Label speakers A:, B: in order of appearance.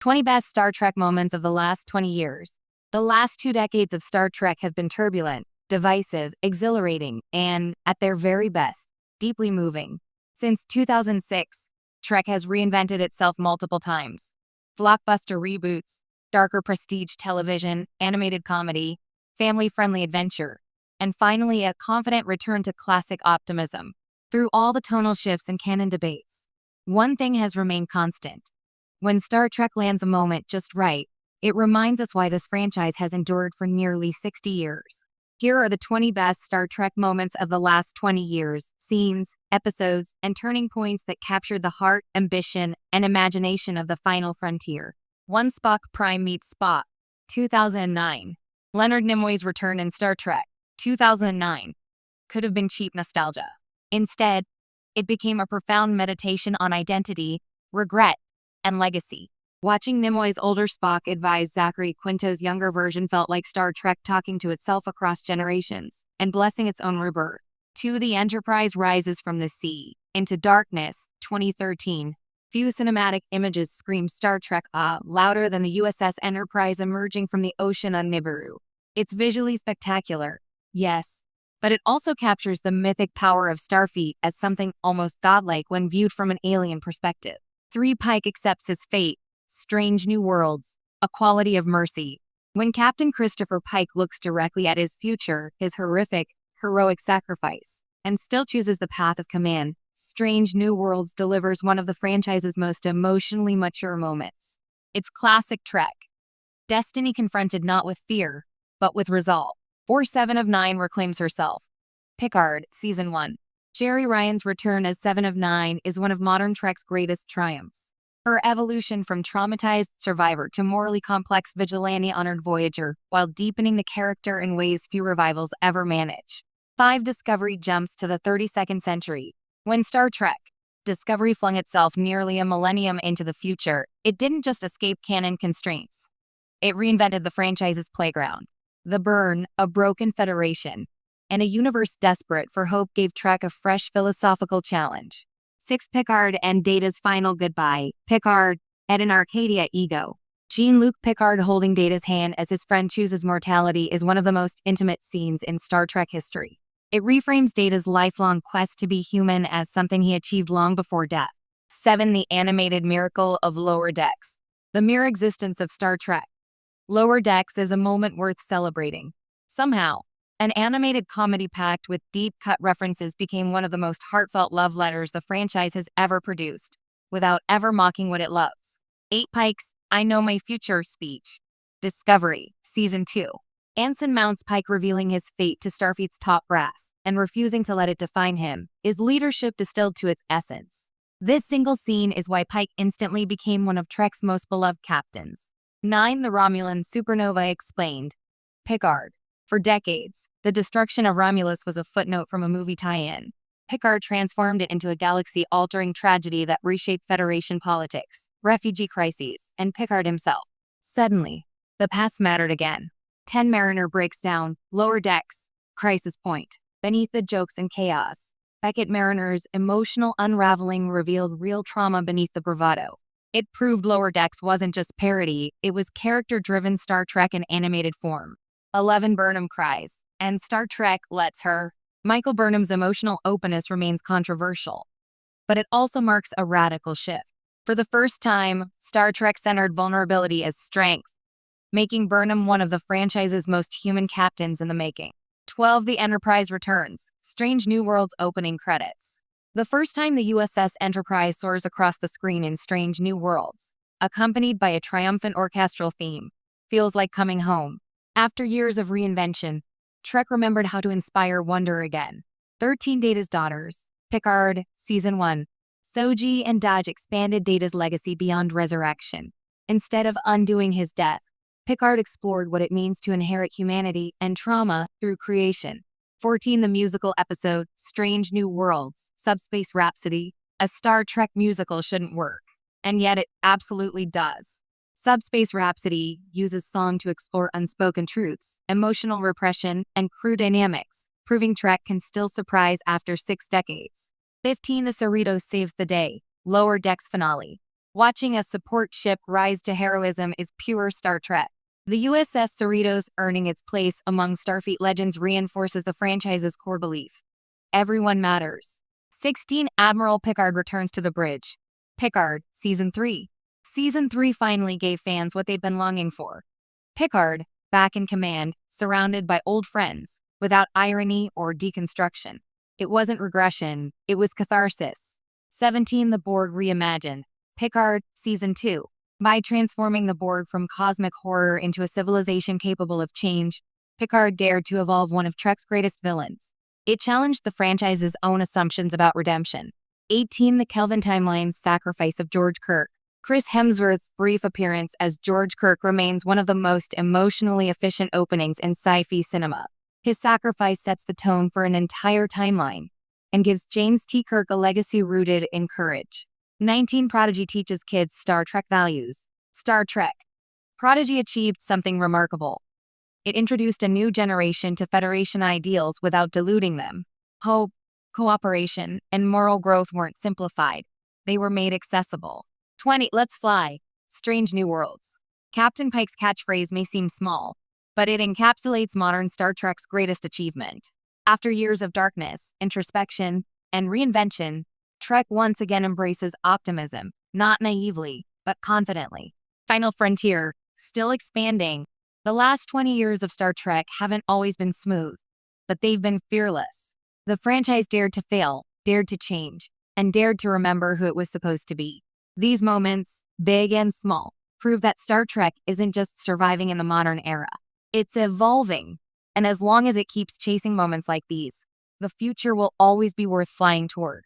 A: 20 Best Star Trek Moments of the Last 20 Years. The last 2 decades of Star Trek have been turbulent, divisive, exhilarating, and, at their very best, deeply moving. Since 2006, Trek has reinvented itself multiple times. Blockbuster reboots, darker prestige television, animated comedy, family-friendly adventure, and finally a confident return to classic optimism. Through all the tonal shifts and canon debates, one thing has remained constant. When Star Trek lands a moment just right, it reminds us why this franchise has endured for nearly 60 years. Here are the 20 best Star Trek moments of the last 20 years, scenes, episodes, and turning points that captured the heart, ambition, and imagination of the final frontier. 1. Spock Prime meets Spock. 2009. Leonard Nimoy's return in Star Trek. 2009. Could have been cheap nostalgia. Instead, it became a profound meditation on identity, regret, and legacy. Watching Nimoy's older Spock advise Zachary Quinto's younger version felt like Star Trek talking to itself across generations and blessing its own rebirth. 2. The Enterprise rises from the sea into darkness. 2013. Few cinematic images scream Star Trek louder than the USS Enterprise emerging from the ocean on Nibiru. It's visually spectacular, yes, but it also captures the mythic power of Starfleet as something almost godlike when viewed from an alien perspective. 3. Pike accepts his fate. Strange New Worlds. A Quality of Mercy. When Captain Christopher Pike looks directly at his future, his horrific, heroic sacrifice, and still chooses the path of command, Strange New Worlds delivers one of the franchise's most emotionally mature moments. It's classic Trek. Destiny confronted not with fear, but with resolve. 4. 7 of 9 reclaims herself. Picard, Season 1. Jeri Ryan's return as 7 of 9 is one of modern Trek's greatest triumphs. Her evolution from traumatized survivor to morally complex vigilante-honored Voyager, while deepening the character in ways few revivals ever manage. 5. Discovery jumps to the 32nd century. When Star Trek Discovery flung itself nearly a millennium into the future, it didn't just escape canon constraints. It reinvented the franchise's playground. The Burn, a broken federation, and a universe desperate for hope gave Trek a fresh philosophical challenge. 6. Picard and Data's final goodbye. Picard, at an Arcadia ego. Jean-Luc Picard holding Data's hand as his friend chooses mortality is one of the most intimate scenes in Star Trek history. It reframes Data's lifelong quest to be human as something he achieved long before death. 7. The animated miracle of Lower Decks. The mere existence of Star Trek Lower Decks is a moment worth celebrating. Somehow, an animated comedy packed with deep-cut references became one of the most heartfelt love letters the franchise has ever produced, without ever mocking what it loves. 8. Pike's I Know My Future speech. Discovery, Season 2. Anson mounts Pike revealing his fate to Starfleet's top brass, and refusing to let it define him, is leadership distilled to its essence. This single scene is why Pike instantly became one of Trek's most beloved captains. 9. The Romulan supernova explained. Picard. For decades, the destruction of Romulus was a footnote from a movie tie-in. Picard transformed it into a galaxy-altering tragedy that reshaped Federation politics, refugee crises, and Picard himself. Suddenly, the past mattered again. 10. Mariner breaks down. Lower Decks. Crisis point. Beneath the jokes and chaos, Beckett Mariner's emotional unraveling revealed real trauma beneath the bravado. It proved Lower Decks wasn't just parody, it was character-driven Star Trek in animated form. 11. Burnham cries, and Star Trek lets her. Michael Burnham's emotional openness remains controversial, but it also marks a radical shift. For the first time, Star Trek centered vulnerability as strength, making Burnham one of the franchise's most human captains in the making. 12. The Enterprise returns. Strange New Worlds opening credits. The first time the USS Enterprise soars across the screen in Strange New Worlds, accompanied by a triumphant orchestral theme, feels like coming home. After years of reinvention, Trek remembered how to inspire wonder again. 13. Data's daughters. Picard, Season 1. Soji and Daj expanded Data's legacy beyond resurrection. Instead of undoing his death, Picard explored what it means to inherit humanity and trauma through creation. 14. The musical episode, Strange New Worlds, Subspace Rhapsody. A Star Trek musical shouldn't work, and yet it absolutely does. Subspace Rhapsody uses song to explore unspoken truths, emotional repression, and crew dynamics, proving Trek can still surprise after 6 decades. 15. The Cerritos saves the day. Lower Decks finale. Watching a support ship rise to heroism is pure Star Trek. The USS Cerritos earning its place among Starfleet legends reinforces the franchise's core belief. Everyone matters. 16. Admiral Picard returns to the bridge. Picard, Season 3. Season 3 finally gave fans what they'd been longing for. Picard, back in command, surrounded by old friends, without irony or deconstruction. It wasn't regression, it was catharsis. 17. The Borg reimagined. Picard, Season 2. By transforming the Borg from cosmic horror into a civilization capable of change, Picard dared to evolve one of Trek's greatest villains. It challenged the franchise's own assumptions about redemption. 18. The Kelvin timeline's sacrifice of George Kirk. Chris Hemsworth's brief appearance as George Kirk remains one of the most emotionally efficient openings in sci-fi cinema. His sacrifice sets the tone for an entire timeline and gives James T. Kirk a legacy rooted in courage. 19. Prodigy teaches kids Star Trek values. Star Trek. Prodigy achieved something remarkable. It introduced a new generation to Federation ideals without diluting them. Hope, cooperation, and moral growth weren't simplified. They were made accessible. 20. Let's fly. Strange New Worlds. Captain Pike's catchphrase may seem small, but it encapsulates modern Star Trek's greatest achievement. After years of darkness, introspection, and reinvention, Trek once again embraces optimism, not naively, but confidently. Final Frontier, still expanding. The last 20 years of Star Trek haven't always been smooth, but they've been fearless. The franchise dared to fail, dared to change, and dared to remember who it was supposed to be. These moments, big and small, prove that Star Trek isn't just surviving in the modern era. It's evolving, and as long as it keeps chasing moments like these, the future will always be worth flying toward.